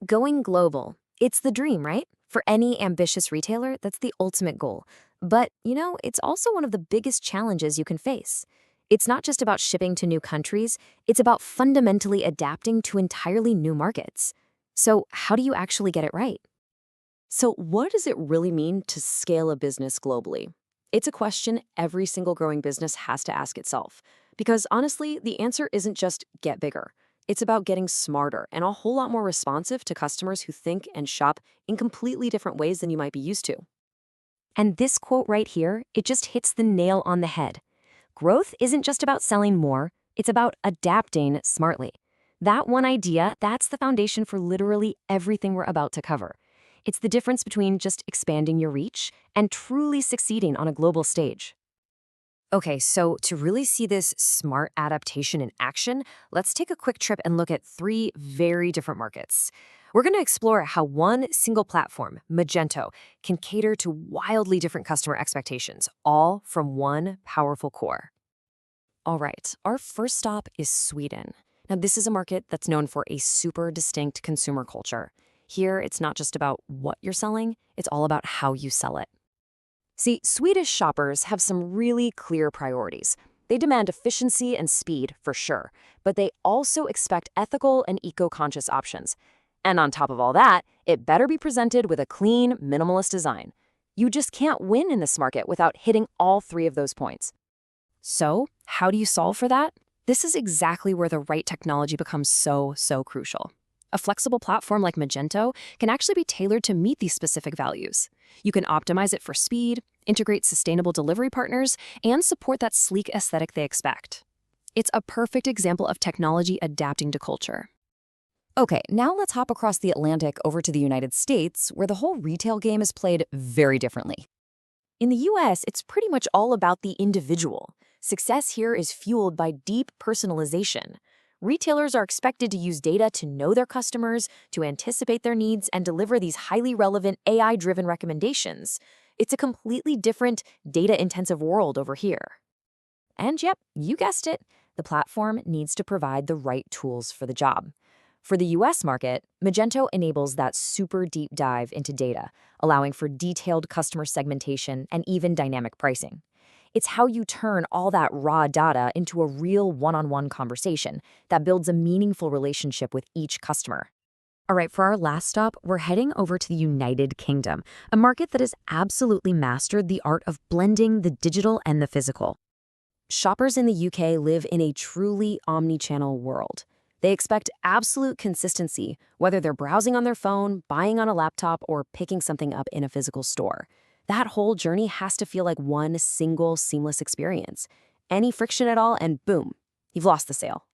Going global. It's the dream, right? For any ambitious retailer, that's the ultimate goal. But, it's also one of the biggest challenges you can face. It's not just about shipping to new countries, it's about fundamentally adapting to entirely new markets. So, how do you actually get it right? So, what does it really mean to scale a business globally? It's a question every single growing business has to ask itself. Because honestly, the answer isn't just get bigger. It's about getting smarter and a whole lot more responsive to customers who think and shop in completely different ways than you might be used to. And this quote right here, it just hits the nail on the head. Growth isn't just about selling more, it's about adapting smartly. That one idea, that's the foundation for literally everything we're about to cover. It's the difference between just expanding your reach and truly succeeding on a global stage. Okay, so to really see this smart adaptation in action, let's take a quick trip and look at three very different markets. We're going to explore how one single platform, Magento, can cater to wildly different customer expectations, all from one powerful core. All right, our first stop is Sweden. Now, this is a market that's known for a super distinct consumer culture. Here, it's not just about what you're selling, it's all about how you sell it. See, Swedish shoppers have some really clear priorities. They demand efficiency and speed, for sure, but they also expect ethical and eco-conscious options. And on top of all that, it better be presented with a clean, minimalist design. You just can't win in this market without hitting all three of those points. So, how do you solve for that? This is exactly where the right technology becomes so crucial. A flexible platform like Magento can actually be tailored to meet these specific values. You can optimize it for speed, integrate sustainable delivery partners, and support that sleek aesthetic they expect. It's a perfect example of technology adapting to culture. Okay, now let's hop across the Atlantic over to the United States, where the whole retail game is played very differently. In the US, it's pretty much all about the individual. Success here is fueled by deep personalization. Retailers are expected to use data to know their customers, to anticipate their needs, and deliver these highly relevant AI-driven recommendations. It's a completely different, data-intensive world over here. And yep, you guessed it, the platform needs to provide the right tools for the job. For the US market, Magento enables that super deep dive into data, allowing for detailed customer segmentation and even dynamic pricing. It's how you turn all that raw data into a real one-on-one conversation that builds a meaningful relationship with each customer. All right, for our last stop, we're heading over to the United Kingdom, a market that has absolutely mastered the art of blending the digital and the physical. Shoppers in the UK live in a truly omni-channel world. They expect absolute consistency, whether they're browsing on their phone, buying on a laptop, or picking something up in a physical store. That whole journey has to feel like one single seamless experience. Any friction at all, and boom, you've lost the sale.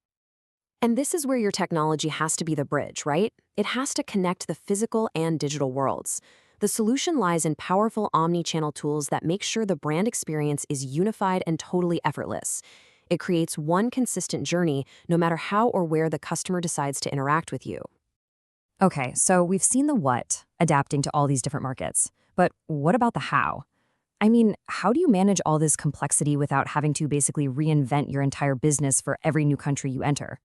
And this is where your technology has to be the bridge, right? It has to connect the physical and digital worlds. The solution lies in powerful omni-channel tools that make sure the brand experience is unified and totally effortless. It creates one consistent journey, no matter how or where the customer decides to interact with you. Okay, so we've seen the what, adapting to all these different markets. But what about the how? I mean, how do you manage all this complexity without having to basically reinvent your entire business for every new country you enter?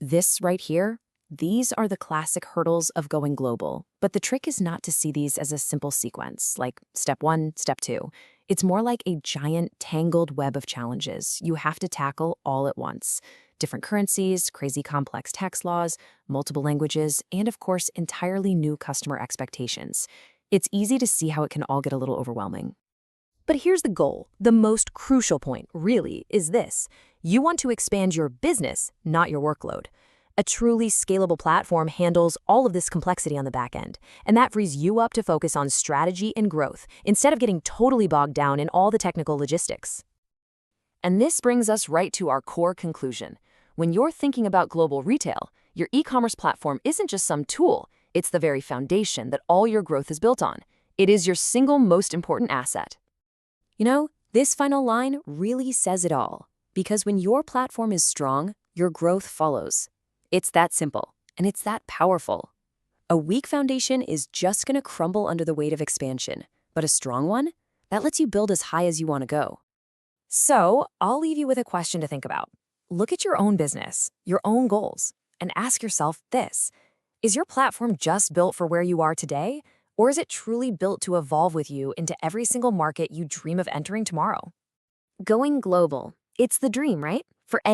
This right here, these are the classic hurdles of going global. But the trick is not to see these as a simple sequence, like step one, step two. It's more like a giant tangled web of challenges you have to tackle all at once. Different currencies, crazy complex tax laws, multiple languages, and of course, entirely new customer expectations. It's easy to see how it can all get a little overwhelming. But here's the goal. The most crucial point, really, is this. You want to expand your business, not your workload. A truly scalable platform handles all of this complexity on the back end, and that frees you up to focus on strategy and growth instead of getting totally bogged down in all the technical logistics. And this brings us right to our core conclusion. When you're thinking about global retail, your e-commerce platform isn't just some tool, it's the very foundation that all your growth is built on. It is your single most important asset. This final line really says it all. Because when your platform is strong, your growth follows. It's that simple, and it's that powerful. A weak foundation is just going to crumble under the weight of expansion, but a strong one, that lets you build as high as you want to go. So, I'll leave you with a question to think about. Look at your own business, your own goals, and ask yourself this. Is your platform just built for where you are today? Or is it truly built to evolve with you into every single market you dream of entering tomorrow? Going global. It's the dream, right? For